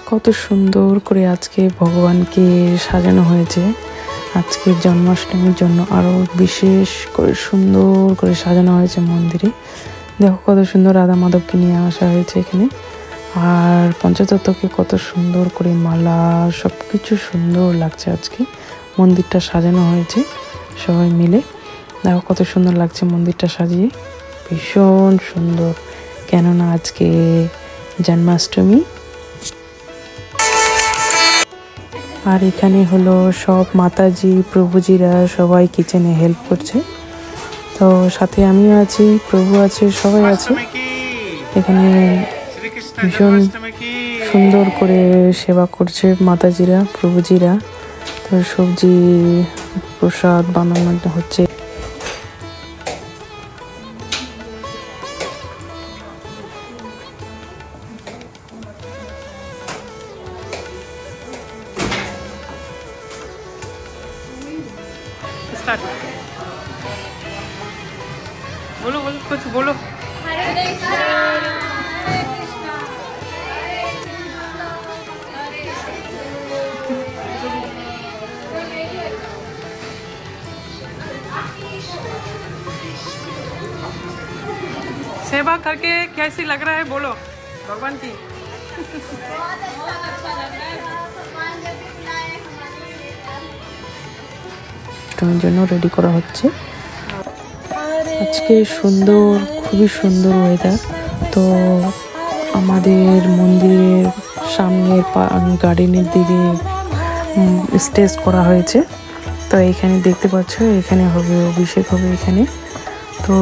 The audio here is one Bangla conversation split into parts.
কত সুন্দর করে আজকে ভগবানকে সাজানো হয়েছে। আজকে জন্মাষ্টমীর জন্য আরো বিশেষ করে সুন্দর করে সাজানো হয়েছে মন্দিরে। দেখো কত সুন্দর রাধা মাধবকে নিয়ে আসা হয়েছে এখানে। আর পঞ্চতত্ত্বকে কত সুন্দর করে মালা সবকিছু সুন্দর লাগছে। আজকে মন্দিরটা সাজানো হয়েছে সবাই মিলে। দেখো কত সুন্দর লাগছে মন্দিরটা সাজিয়ে, ভীষণ সুন্দর। কেননা আজকে জন্মাষ্টমী। আর এখানে হলো সব মাতাজি প্রভুজিরা সবাই কিচেনে হেল্প করছে। তো সাথে আমিও আছি, প্রভু আছে, সবাই আছে এখানে। ভীষণ সুন্দর করে সেবা করছে মাতাজিরা প্রভুজিরা। তো সবজি প্রসাদ বানানো হচ্ছে। बोलो बोलो कुछ बोलो। सेवा करके कैसी लग रहा है बोलो भगवान की। জন্য রেডি করা হচ্ছে। আজকে সুন্দর, খুবই সুন্দর ওয়েদার। তো আমাদের মন্দিরের সামনের গার্ডেনের দিকে স্টেজ করা হয়েছে। তো এখানে দেখতে পাচ্ছ, এখানে হবে অভিষেক হবে এখানে। তো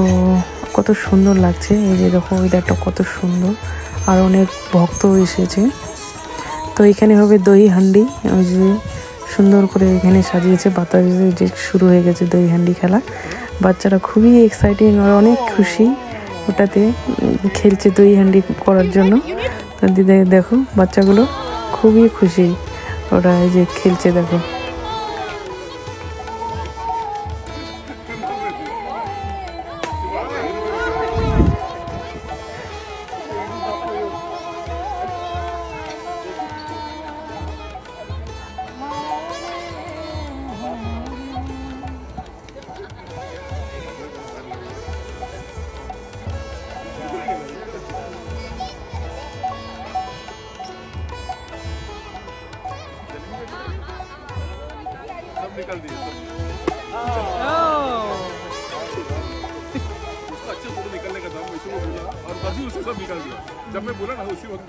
কত সুন্দর লাগছে। এই যে দেখো ওয়েদারটা কত সুন্দর। আর অনেক ভক্ত এসেছে। তো এখানে হবে দই হান্ডি। ওই যে সুন্দর করে এখানে সাজিয়েছে। বাতাসে যে শুরু হয়ে গেছে দই হান্ডি খেলা। বাচ্চারা খুবই এক্সাইটিং আর অনেক খুশি ওটাতে খেলছে দই হান্ডি করার জন্য। দিদি দেখো বাচ্চাগুলো খুবই খুশি, ওরা এই যে খেলছে দেখো। निकल दिए उसको अच्छे से निकलने का था, वैसे वो बोला और तभी उसे सब निकल दिया। जब मैं बोला ना उसी वक्त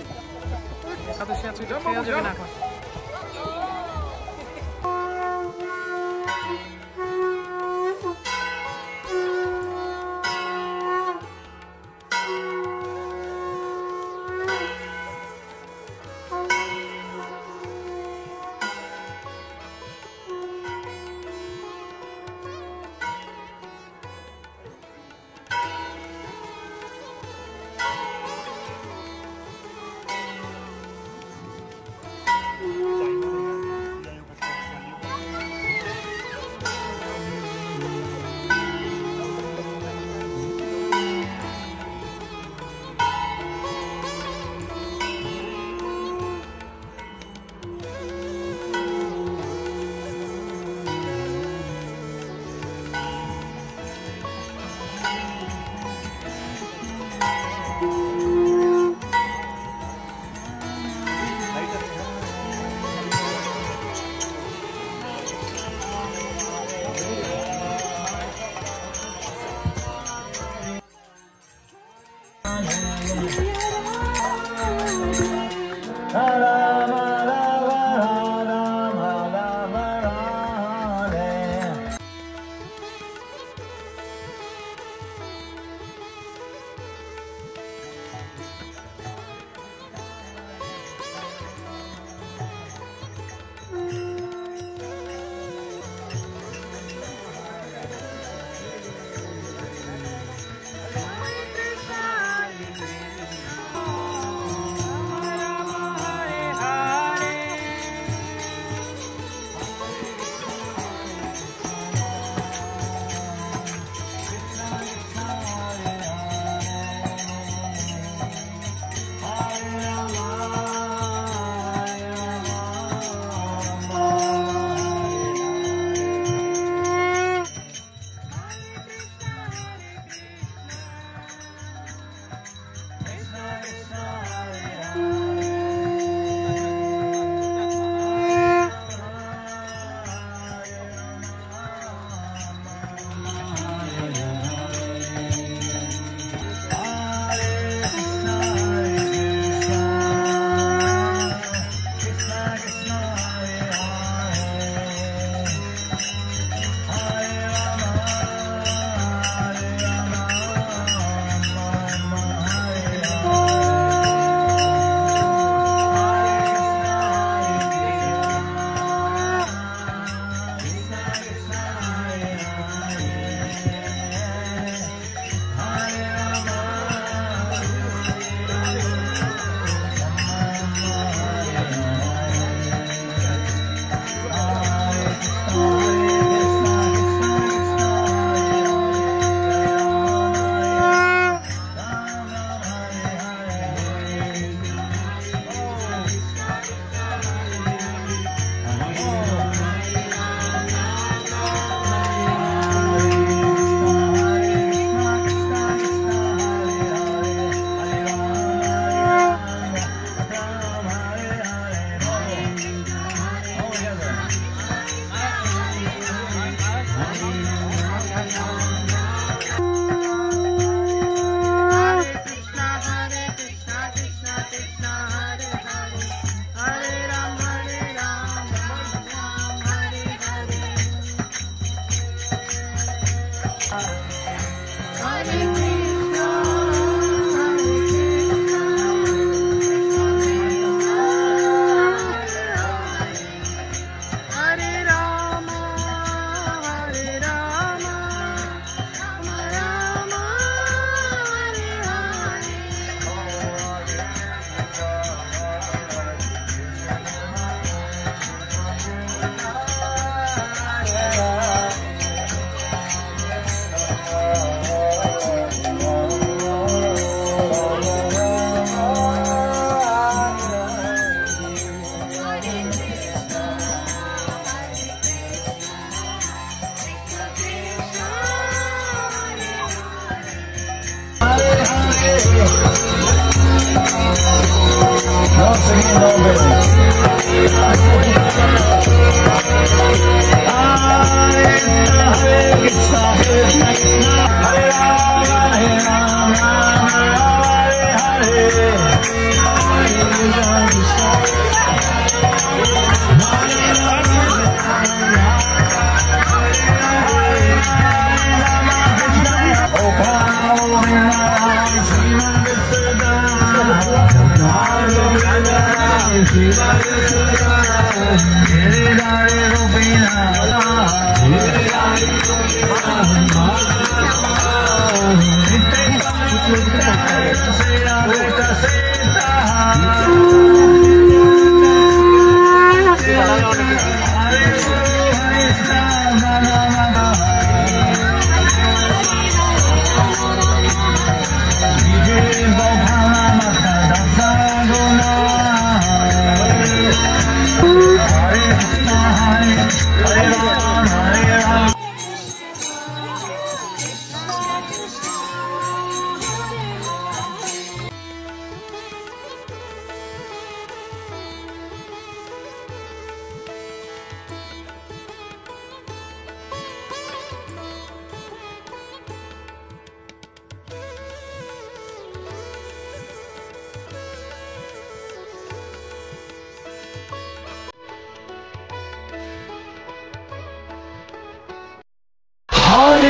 हरे